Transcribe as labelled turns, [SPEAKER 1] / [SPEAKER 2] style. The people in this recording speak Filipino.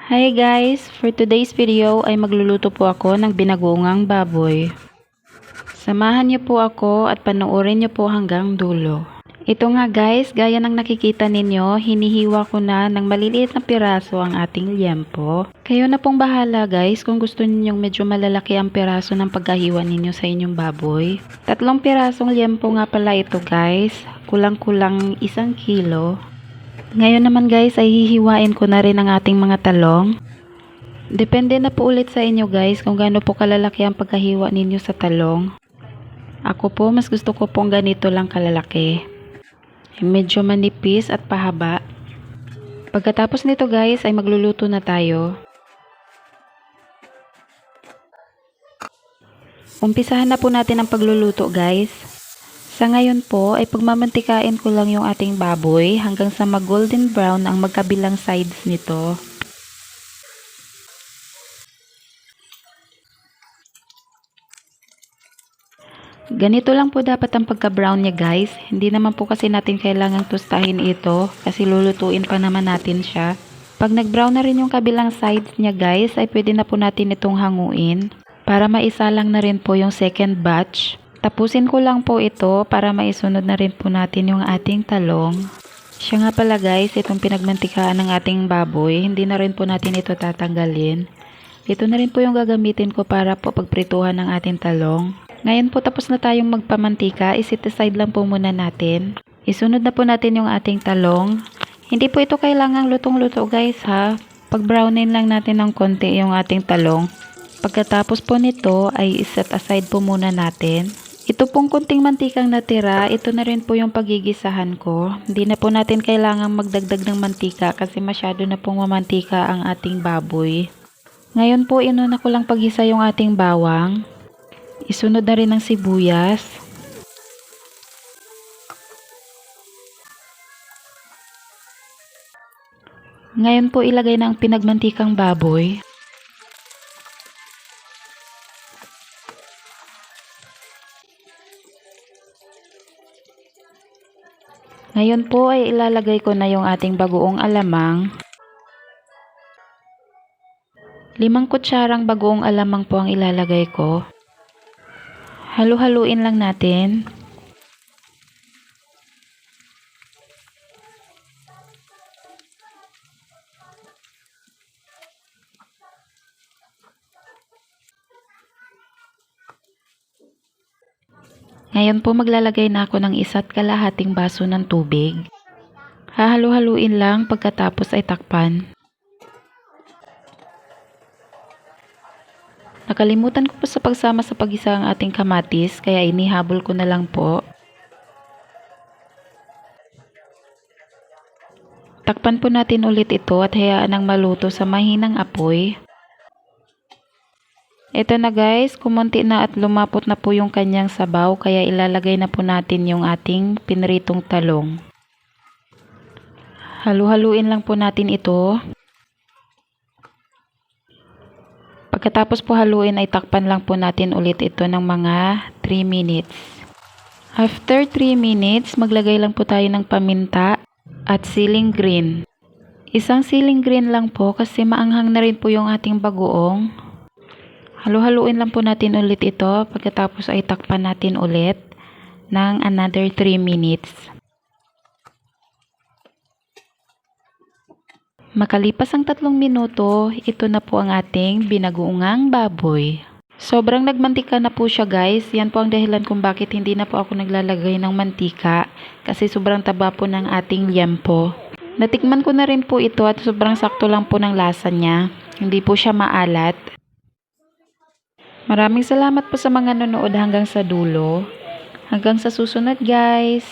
[SPEAKER 1] Hi guys! For today's video ay magluluto po ako ng binagoongang baboy. Samahan niyo po ako at panoorin niyo po hanggang dulo. Ito nga guys, gaya ng nakikita ninyo, hinihiwa ko na ng maliliit na piraso ang ating liempo. Kayo na pong bahala guys kung gusto ninyong medyo malalaki ang piraso ng pagkahiwa ninyo sa inyong baboy. 3 pirasong liempo nga pala ito guys, kulang-kulang 1 kilo. Ngayon naman guys ay hihiwain ko na rin ang ating mga talong. Depende na po ulit sa inyo guys kung gaano po kalalaki ang pagkahiwa ninyo sa talong. Ako po mas gusto ko pong ganito lang kalalaki. Medyo manipis at pahaba. Pagkatapos nito guys ay magluluto na tayo. Umpisahan na po natin ang pagluluto guys. Sa ngayon po ay pagmamantikain ko lang yung ating baboy hanggang sa mag-golden brown ang magkabilang sides nito. Ganito lang po dapat ang pagka-brown niya guys. Hindi naman po kasi natin kailangang tustahin ito kasi lulutuin pa naman natin siya. Pag nag-brown na rin yung kabilang sides niya guys ay pwede na po natin itong hanguin para maisalang na rin po yung second batch. Tapusin ko lang po ito para maisunod na rin po natin yung ating talong. Siya nga pala guys, itong pinagmantikaan ng ating baboy, hindi na rin po natin ito tatanggalin. Ito na rin po yung gagamitin ko para po pagprituhan ng ating talong. Ngayon po tapos na tayong magpamantika, iset aside lang po muna natin. Isunod na po natin yung ating talong. Hindi po ito kailangang lutong-luto guys ha. Pag-brownin lang natin ng konti yung ating talong. Pagkatapos po nito ay iset aside po muna natin. Ito pong kunting mantikang natira, ito na rin po yung pagigisahan ko. Hindi na po natin kailangang magdagdag ng mantika kasi masyado na pong mamantika ang ating baboy. Ngayon po inuna ko lang paghisa yung ating bawang. Isunod na rin ang sibuyas. Ngayon po ilagay na ang pinagmantikang baboy. Ngayon po ay ilalagay ko na yung ating bagoong alamang. 5 kutsarang bagoong alamang po ang ilalagay ko. Halu-haluin lang natin. Ngayon po maglalagay na ako ng 1 kalahating baso ng tubig. Hahalu-haluin lang pagkatapos ay takpan. Nakalimutan ko po sa pagsama sa pag-isa ang ating kamatis kaya inihabol ko na lang po. Takpan po natin ulit ito at hayaan ng maluto sa mahinang apoy. Ito na guys, kumunti na at lumapot na po yung kanyang sabaw kaya ilalagay na po natin yung ating pinritong talong. Halu-haluin lang po natin ito. Pagkatapos po haluin ay takpan lang po natin ulit ito ng mga 3 minutes. After 3 minutes, maglagay lang po tayo ng paminta at siling green. 1 siling green lang po kasi maanghang na rin po yung ating bagoong. Halu-haluin lang po natin ulit ito. Pagkatapos ay takpan natin ulit ng another 3 minutes. Makalipas ang 3 minuto, ito na po ang ating binagoongang baboy. Sobrang nagmantika na po siya guys. Yan po ang dahilan kung bakit hindi na po ako naglalagay ng mantika kasi sobrang taba po ng ating liempo. Natikman ko na rin po ito at sobrang sakto lang po ng lasa niya. Hindi po siya maalat. Maraming salamat po sa mga nanonood hanggang sa dulo. Hanggang sa susunod guys.